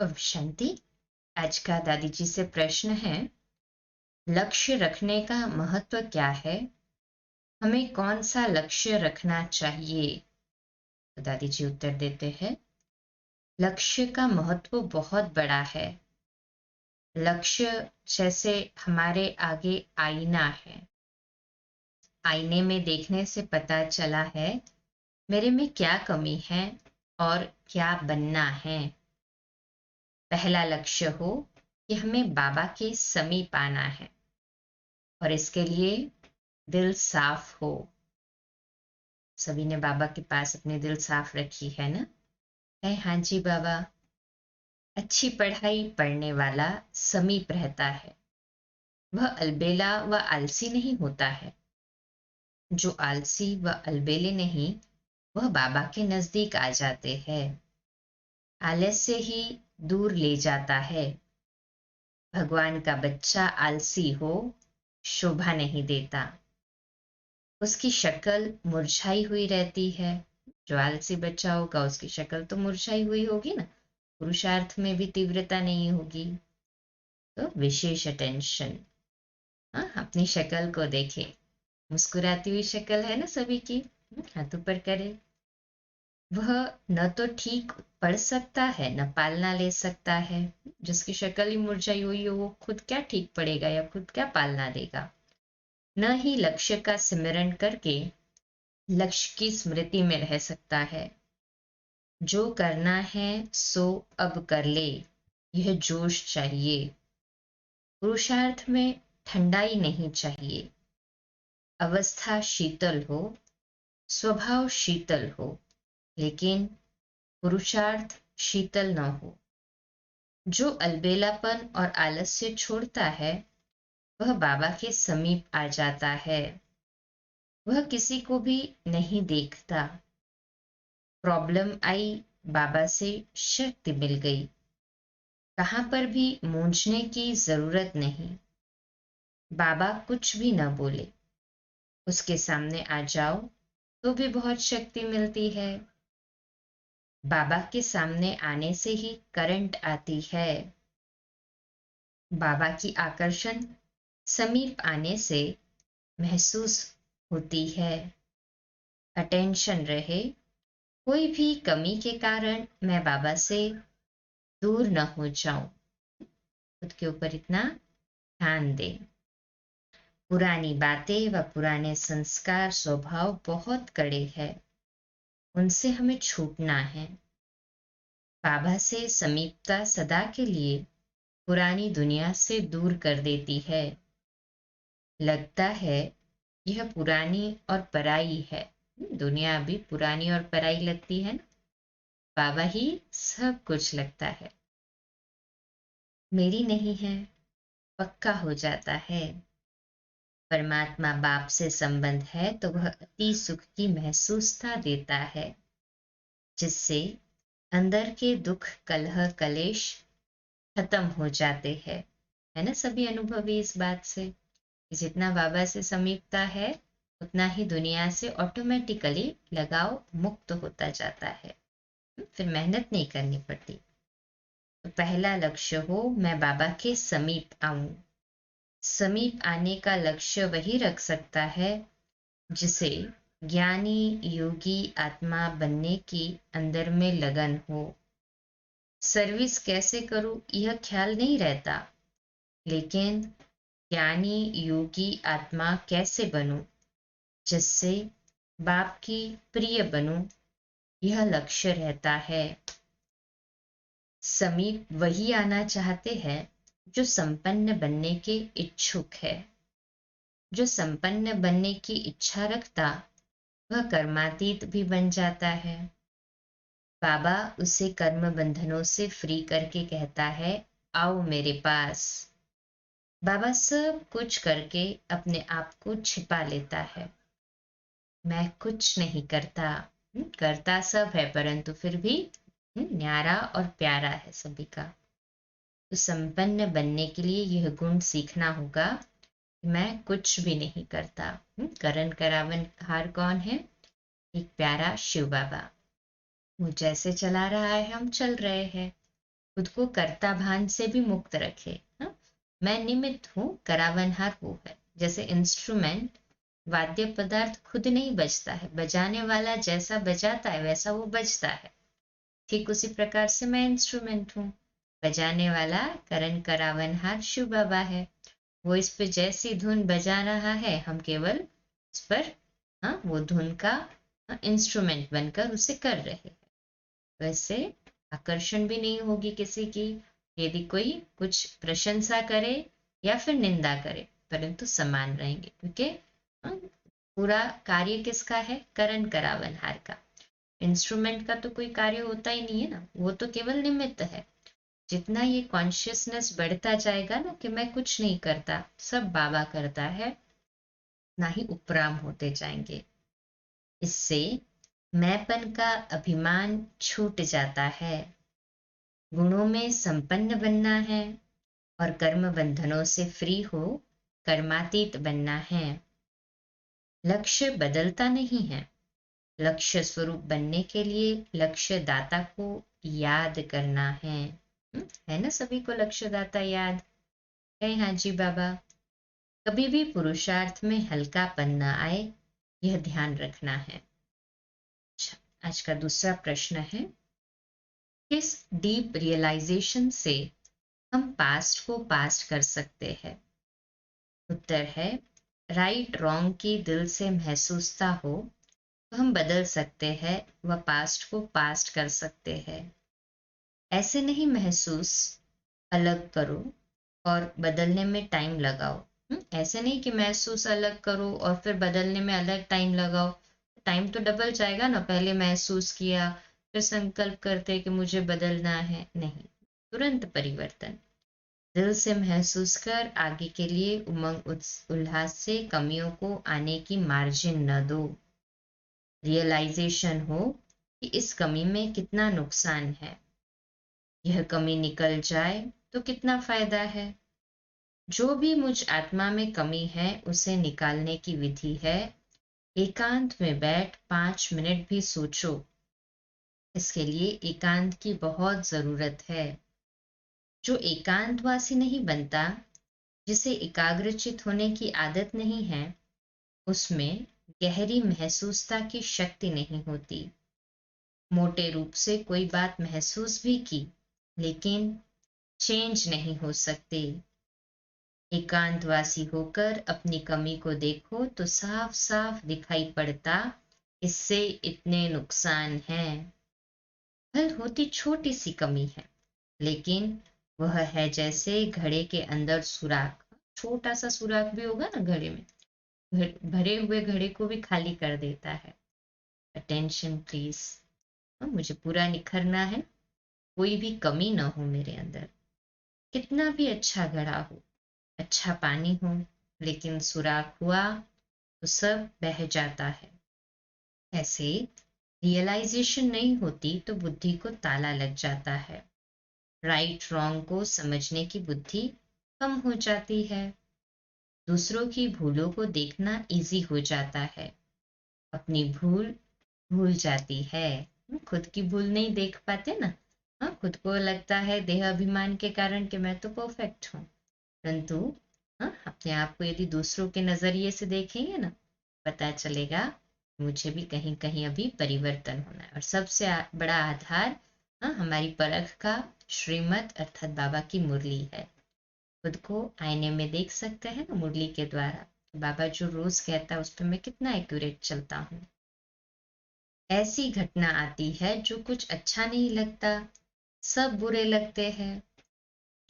अब शांति। आज का दादी जी से प्रश्न है, लक्ष्य रखने का महत्व क्या है? हमें कौन सा लक्ष्य रखना चाहिए? तो दादी जी उत्तर देते हैं, लक्ष्य का महत्व बहुत बड़ा है। लक्ष्य जैसे हमारे आगे आईना है। आईने में देखने से पता चला है मेरे में क्या कमी है और क्या बनना है। पहला लक्ष्य हो कि हमें बाबा के समीप आना है और इसके लिए दिल साफ हो। सभी ने बाबा के पास अपने दिल साफ रखी है ना? कहे हाँ जी बाबा। अच्छी पढ़ाई पढ़ने वाला समीप रहता है। वह अलबेला व आलसी नहीं होता है। जो आलसी व अलबेले नहीं, वह बाबा के नजदीक आ जाते हैं। आलस्य ही दूर ले जाता है। भगवान का बच्चा आलसी हो शोभा नहीं देता। उसकी शक्ल मुरझाई हुई रहती है। जो आलसी बच्चा होगा उसकी शक्ल तो मुरझाई हुई होगी ना, पुरुषार्थ में भी तीव्रता नहीं होगी। तो विशेष अटेंशन। हाँ, अपनी शक्ल को देखे। मुस्कुराती हुई शक्ल है ना सभी की, हाथ ऊपर करे। वह न तो ठीक पढ़ सकता है न पालना ले सकता है। जिसकी शक्ल ही मुरझाई हुई हो वो खुद क्या ठीक पढ़ेगा या खुद क्या पालना देगा। न ही लक्ष्य का सिमरण करके लक्ष्य की स्मृति में रह सकता है। जो करना है सो अब कर ले, यह जोश चाहिए। पुरुषार्थ में ठंडाई नहीं चाहिए। अवस्था शीतल हो, स्वभाव शीतल हो, लेकिन पुरुषार्थ शीतल न हो। जो अलबेलापन और आलस्य छोड़ता है वह बाबा के समीप आ जाता है। वह किसी को भी नहीं देखता। प्रॉब्लम आई, बाबा से शक्ति मिल गई। कहां पर भी मूंझने की जरूरत नहीं। बाबा कुछ भी न बोले, उसके सामने आ जाओ तो भी बहुत शक्ति मिलती है। बाबा के सामने आने से ही करंट आती है। बाबा की आकर्षण समीप आने से महसूस होती है। अटेंशन रहे, कोई भी कमी के कारण मैं बाबा से दूर न हो जाऊं। खुद के ऊपर इतना ध्यान दें। पुरानी बातें व पुराने संस्कार स्वभाव बहुत कड़े हैं, उनसे हमें छूटना है। बाबा से समीपता सदा के लिए पुरानी दुनिया से दूर कर देती है। लगता है यह पुरानी और पराई है। दुनिया अभी पुरानी और पराई लगती है ना, बाबा ही सब कुछ लगता है। मेरी नहीं है, पक्का हो जाता है। परमात्मा बाप से संबंध है तो वह अति सुख की महसूसता देता है, जिससे अंदर के दुख कलह कलेश खत्म हो जाते हैं। है ना सभी अनुभवी इस बात से कि जितना बाबा से समीपता है उतना ही दुनिया से ऑटोमेटिकली लगाव मुक्त होता जाता है। फिर मेहनत नहीं करनी पड़ती। तो पहला लक्ष्य हो मैं बाबा के समीप आऊं। समीप आने का लक्ष्य वही रख सकता है जिसे ज्ञानी योगी आत्मा बनने की अंदर में लगन हो। सर्विस कैसे करूं यह ख्याल नहीं रहता, लेकिन ज्ञानी योगी आत्मा कैसे बनूं जिससे बाप की प्रिय बनूं, यह लक्ष्य रहता है। समीप वही आना चाहते हैं जो संपन्न बनने के इच्छुक है। जो संपन्न बनने की इच्छा रखता वह कर्मातीत भी बन जाता है। बाबा उसे कर्म बंधनों से फ्री करके कहता है, आओ मेरे पास। बाबा सब कुछ करके अपने आप को छिपा लेता है। मैं कुछ नहीं करता। करता सब है परंतु फिर भी न्यारा और प्यारा है सभी का। तो संपन्न बनने के लिए यह गुण सीखना होगा, मैं कुछ भी नहीं करता। करण करावन हार कौन है? एक प्यारा शिव बाबा। वो जैसे चला रहा है हम चल रहे हैं। खुद को कर्ता भान से भी मुक्त रखे। हाँ, मैं निमित्त हूँ, करावनहार वो है। जैसे इंस्ट्रूमेंट, वाद्य पदार्थ खुद नहीं बजता है, बजाने वाला जैसा बजाता है वैसा वो बजता है। ठीक उसी प्रकार से मैं इंस्ट्रूमेंट हूँ, बजाने वाला करण करावनहार शिव बाबा है। वो इस पे जैसी धुन बजा रहा है, हम केवल इस पर वो धुन का इंस्ट्रूमेंट बनकर उसे कर रहे हैं। वैसे आकर्षण भी नहीं होगी किसी की, यदि कोई कुछ प्रशंसा करे या फिर निंदा करे, परंतु समान रहेंगे, क्योंकि पूरा कार्य किसका है? करण करावनहार का। इंस्ट्रूमेंट का तो कोई कार्य होता ही नहीं है ना, वो तो केवल निमित्त है। जितना ये कॉन्शियसनेस बढ़ता जाएगा ना कि मैं कुछ नहीं करता, सब बाबा करता है, ना ही उपराम होते जाएंगे। इससे मैंपन का अभिमान छूट जाता है। गुणों में संपन्न बनना है और कर्म बंधनों से फ्री हो कर्मातीत बनना है। लक्ष्य बदलता नहीं है। लक्ष्य स्वरूप बनने के लिए लक्ष्य दाता को याद करना है। है ना सभी को लक्ष्य दाता याद है? हाँ जी बाबा। कभी भी पुरुषार्थ में हल्कापन न आए, यह ध्यान रखना है। अच्छा, आज का दूसरा प्रश्न है, किस डीप रियलाइजेशन से हम पास्ट को पास्ट कर सकते हैं? उत्तर है, राइट रॉन्ग की दिल से महसूसता हो तो हम बदल सकते हैं, वह पास्ट को पास्ट कर सकते हैं। ऐसे नहीं महसूस अलग करो और बदलने में टाइम लगाओ। ऐसे नहीं कि महसूस अलग करो और फिर बदलने में अलग टाइम लगाओ, टाइम तो डबल जाएगा ना। पहले महसूस किया, फिर संकल्प करते कि मुझे बदलना है, नहीं, तुरंत परिवर्तन। दिल से महसूस कर आगे के लिए उमंग उल्लास से कमियों को आने की मार्जिन न दो। रियलाइजेशन हो कि इस कमी में कितना नुकसान है, यह कमी निकल जाए तो कितना फायदा है। जो भी मुझ आत्मा में कमी है उसे निकालने की विधि है, एकांत में बैठ 5 मिनट भी सोचो। इसके लिए एकांत की बहुत जरूरत है। जो एकांतवासी नहीं बनता, जिसे एकाग्रचित होने की आदत नहीं है, उसमें गहरी महसूसता की शक्ति नहीं होती। मोटे रूप से कोई बात महसूस भी की, लेकिन चेंज नहीं हो सकते। एकांतवासी होकर अपनी कमी को देखो तो साफ साफ दिखाई पड़ता, इससे इतने नुकसान हैं। भल होती छोटी सी कमी है, लेकिन वह है जैसे घड़े के अंदर सुराख। छोटा सा सुराख भी होगा ना घड़े में, भरे हुए घड़े को भी खाली कर देता है। अटेंशन प्लीज, मुझे पूरा निखरना है, कोई भी कमी ना हो मेरे अंदर। कितना भी अच्छा घड़ा हो, अच्छा पानी हो, लेकिन सुराख हुआ तो सब बह जाता है। ऐसे रियलाइजेशन नहीं होती तो बुद्धि को ताला लग जाता है। राइट रॉन्ग को समझने की बुद्धि कम हो जाती है। दूसरों की भूलों को देखना इजी हो जाता है, अपनी भूल भूल जाती है। खुद की भूल नहीं देख पाते ना। हाँ, खुद को लगता है देह अभिमान के कारण कि मैं तो परफेक्ट हूँ, परंतु अपने आप को यदि दूसरों के नजरिए से देखेंगे ना, पता चलेगा मुझे भी कहीं कहीं अभी परिवर्तन होना है। और सबसे बड़ा आधार हमारी परख का श्रीमत अर्थात बाबा की मुरली है। खुद को आईने में देख सकते हैं ना मुरली के द्वारा। बाबा जो रोज कहता है उस पर मैं कितना एक्यूरेट चलता हूँ। ऐसी घटना आती है जो कुछ अच्छा नहीं लगता, सब बुरे लगते हैं।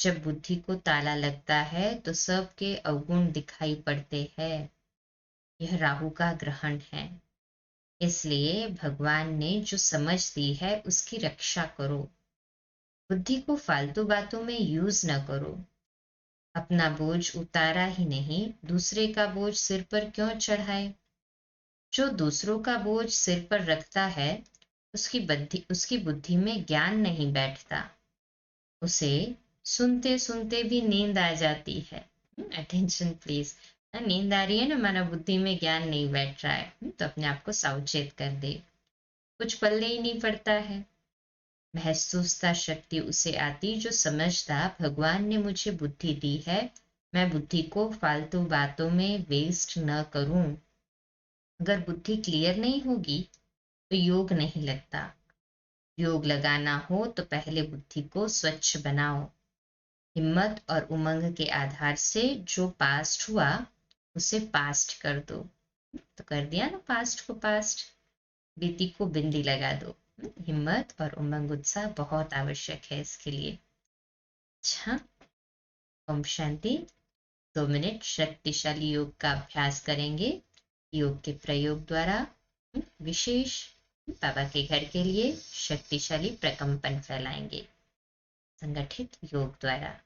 जब बुद्धि को ताला लगता है तो सबके अवगुण दिखाई पड़ते हैं। यह राहु का ग्रहण है। इसलिए भगवान ने जो समझ दी है उसकी रक्षा करो। बुद्धि को फालतू बातों में यूज न करो। अपना बोझ उतारा ही नहीं, दूसरे का बोझ सिर पर क्यों चढ़ाए? जो दूसरों का बोझ सिर पर रखता है, उसकी बुद्धि में ज्ञान नहीं बैठता। उसे सुनते सुनते भी नींद आ जाती है। Attention please. नींद आ रही है ना, माना बुद्धि में ज्ञान नहीं बैठ रहा है, तो अपने आप को सावचेत कर दे। कुछ पल्ले ही नहीं पड़ता है। महसूसता शक्ति उसे आती जो समझता भगवान ने मुझे बुद्धि दी है, मैं बुद्धि को फालतू बातों में वेस्ट न करूं। अगर बुद्धि क्लियर नहीं होगी तो योग नहीं लगता। योग लगाना हो तो पहले बुद्धि को स्वच्छ बनाओ। हिम्मत और उमंग के आधार से जो पास्ट हुआ उसे पास्ट कर दो। तो कर दिया ना पास्ट को पास्ट, बीती को बिंदी लगा दो। हिम्मत और उमंग उत्साह बहुत आवश्यक है इसके लिए। अच्छा, ओम शांति। 2 मिनट शक्तिशाली योग का अभ्यास करेंगे। योग के प्रयोग द्वारा विशेष बाबा के घर के लिए शक्तिशाली प्रकंपन फैलाएंगे संगठित योग द्वारा।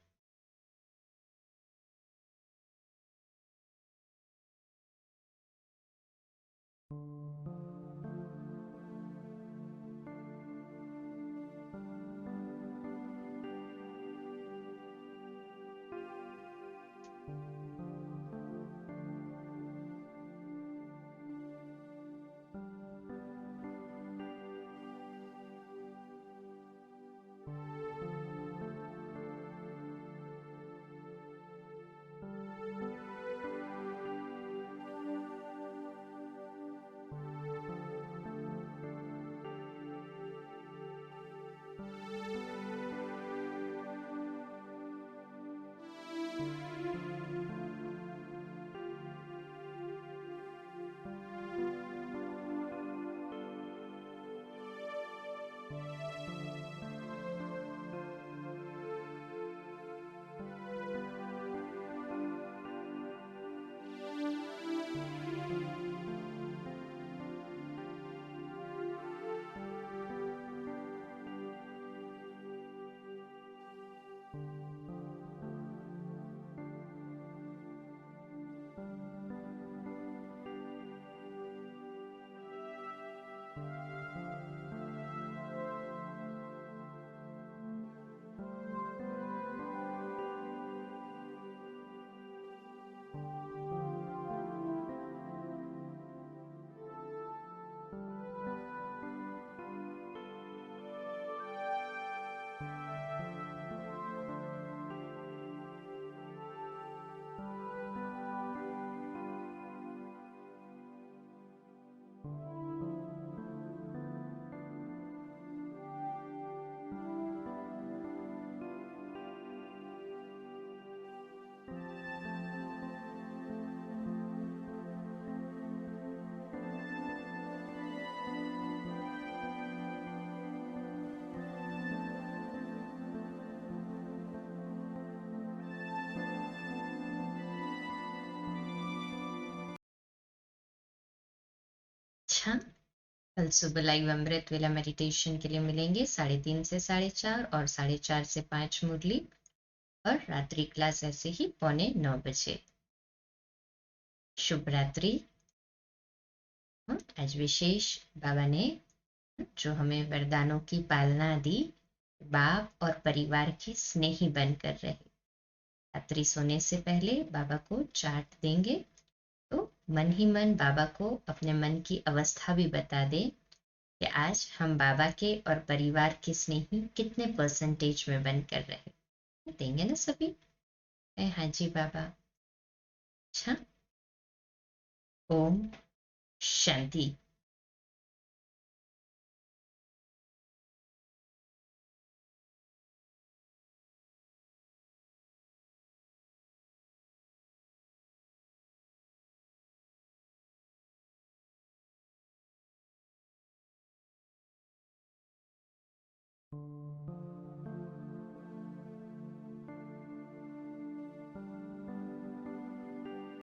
अच्छा, कल सुबह लाइव अमृत वेला मेडिटेशन के लिए मिलेंगे 3:30 से 4:30 और 4:30 से 5 मुरली, और रात्रि क्लास ऐसे ही 8:45 बजे। शुभ रात्रि। आज विशेष बाबा ने जो हमें वरदानों की पालना दी, बाप और परिवार के स्नेही बनकर रहे। रात्रि सोने से पहले बाबा को चार्ट देंगे, तो मन ही मन बाबा को अपने मन की अवस्था भी बता दे कि आज हम बाबा के और परिवार के स्नेही कितने परसेंटेज में बनकर रहे। देंगे ना सभी? हाँ जी बाबा। अच्छा, ओम शांति।